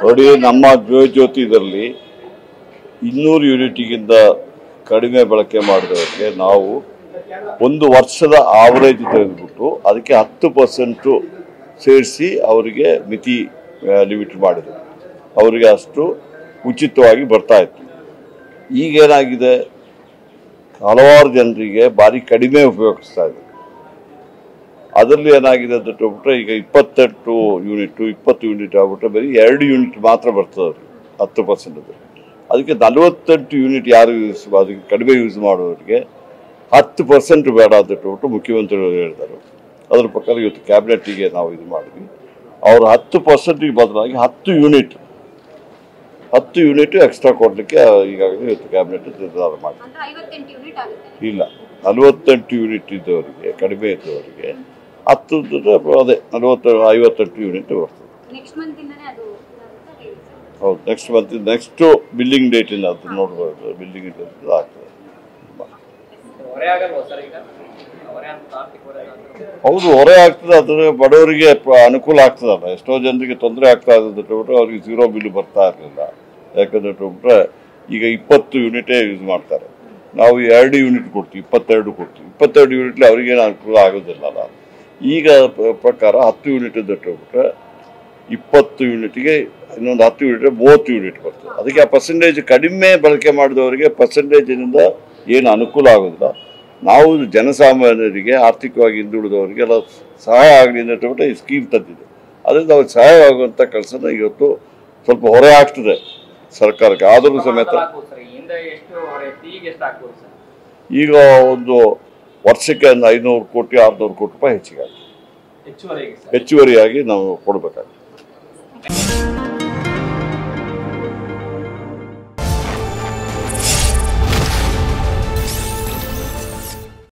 ನೋಡಿ, ನಮ್ಮ ಗೃಹಜ್ಯೋತಿ ಇದರಲ್ಲಿ 200 ಯೂನಿಟ್ಗಿಂತ ಕಡಿಮೆ ಬಳಕೆ ಮಾಡಿದವರಿಗೆ ನಾವು ಒಂದು ವರ್ಷದ ಆವರೇಜ್ ತೆಗೆದುಬಿಟ್ಟು ಅದಕ್ಕೆ 10% ಸೇರಿಸಿ ಅವರಿಗೆ ಮಿತಿ ಲಿಮಿಟ್ ಮಾಡಿದ್ರು. ಅವರಿಗೆ ಅಷ್ಟು ಉಚಿತವಾಗಿ ಬರ್ತಾ ಇತ್ತು. ಈಗೇನಾಗಿದೆ, ಹಲವಾರು ಜನರಿಗೆ ಭಾರಿ ಕಡಿಮೆ ಉಪಯೋಗಿಸ್ತಾ ಇದೆ. ಅದರಲ್ಲಿ ಏನಾಗಿದೆ ಅಂತ ಹೇಳ್ಬಿಟ್ರೆ, ಈಗ 28 ಯೂನಿಟ್ 20 ಯೂನಿಟ್ ಆಗ್ಬಿಟ್ರೆ ಬರೀ 2 ಯೂನಿಟ್ ಮಾತ್ರ ಬರ್ತದೆ ಅವ್ರಿಗೆ 10%. ಅದಕ್ಕೆ 48 ಯೂನಿಟ್ ಯಾರು ಅದಕ್ಕೆ ಕಡಿಮೆ ಯೂಸ್ ಮಾಡೋರಿಗೆ 10% ಬೇಡ ಅಂತ ಹೇಳ್ಬಿಟ್ಟು ಮುಖ್ಯಮಂತ್ರಿಗಳು ಹೇಳಿದರು. ಅದರ ಪ್ರಕಾರ ಇವತ್ತು ಕ್ಯಾಬಿನೆಟ್ಟಿಗೆ ನಾವು ಇದು ಮಾಡಿದ್ವಿ. ಅವರು 10%ಗೆ ಬದಲಾಗಿ 10 ಯೂನಿಟ್ ಎಕ್ಸ್ಟ್ರಾ ಕೊಡಲಿಕ್ಕೆ ಈಗಾಗಲೇ ಇವತ್ತು ಕ್ಯಾಬಿನೆಟ್ ನಿರ್ಧಾರ ಮಾಡಿದೆ. ಇಲ್ಲ, 48 ಯೂನಿಟ್ ಇದ್ದವರಿಗೆ, ಕಡಿಮೆ ಇದ್ದವರಿಗೆ 10 ಅದೇ 58 ಯೂನಿಟ್ ಬರ್ತದೆ. ಹೌದು, ನೆಕ್ಸ್ಟ್ ಮಂತ್ ನೆಕ್ಸ್ಟ್ ಬಿಲ್ಲಿಂಗ್ ಡೇಟಿಂದ ಅದು ನೋಡ್ಬೋದು. ಬಿಲ್ಲಿಂಗ್ ಡೇಟ್ ಆಗ್ತದೆ. ಹೌದು, ಹೊರೆ ಆಗ್ತದೆ. ಅದರ ಬಡವರಿಗೆ ಅನುಕೂಲ ಆಗ್ತದಲ್ಲ. ಎಷ್ಟೋ ಜನರಿಗೆ ತೊಂದರೆ ಆಗ್ತಾ ಇದೆ ಅವ್ರಿಗೆ 0 ಬಿಲ್ ಬರ್ತಾ ಇರಲಿಲ್ಲ. ಯಾಕಂದ್ರೆ ಈಗ 20 ಯೂನಿಟೇ ಯೂಸ್ ಮಾಡ್ತಾರೆ. ನಾವು 2 ಯೂನಿಟ್ ಕೊಡ್ತೀವಿ, 22 ಕೊಡ್ತೀವಿ. 22 ಯೂನಿಟ್ಲಿ ಅವ್ರಿಗೇನು ಅನುಕೂಲ ಆಗೋದಿಲ್ಲ. ಈಗ ಪ್ರಕಾರ 10 ಯೂನಿಟ್ ಬಿಟ್ರೆ 20 ಯೂನಿಟ್ಗೆ ಇನ್ನೊಂದು 10 ಯೂನಿಟ್ 30 ಯೂನಿಟ್ ಬರ್ತದೆ. ಅದಕ್ಕೆ ಆ ಪರ್ಸೆಂಟೇಜ್ ಕಡಿಮೆ ಬಳಕೆ ಮಾಡಿದವರಿಗೆ ಪರ್ಸೆಂಟೇಜಿನಿಂದ ಏನು ಅನುಕೂಲ ಆಗೋದಿಲ್ಲ. ನಾವು ಜನಸಾಮಾನ್ಯರಿಗೆ, ಆರ್ಥಿಕವಾಗಿ ಹಿಂದುಳಿದವರಿಗೆಲ್ಲ ಸಹಾಯ ಆಗಲಿ ಅಂತ ಈ ಸ್ಕೀಮ್ ತಂದಿದೆ. ಅದರಿಂದ ಅವ್ರಿಗೆ ಸಹಾಯವಾಗುವಂಥ ಕೆಲಸನ ಇವತ್ತು ಸ್ವಲ್ಪ ಹೊರೆ ಆಗ್ತದೆ ಸರ್ಕಾರಕ್ಕೆ. ಆದರೂ ಸಮೇತ ಈಗ ಒಂದು ವರ್ಷಕ್ಕೆ 500 ಕೋಟಿ 600 ಕೋಟಿ ರೂಪಾಯಿ ಹೆಚ್ಚಿಗೆ ಆಗ್ತದೆ. ಹೆಚ್ಚುವರಿಯಾಗಿ ನಾವು ಕೊಡಬೇಕಾಗ್ತದೆ.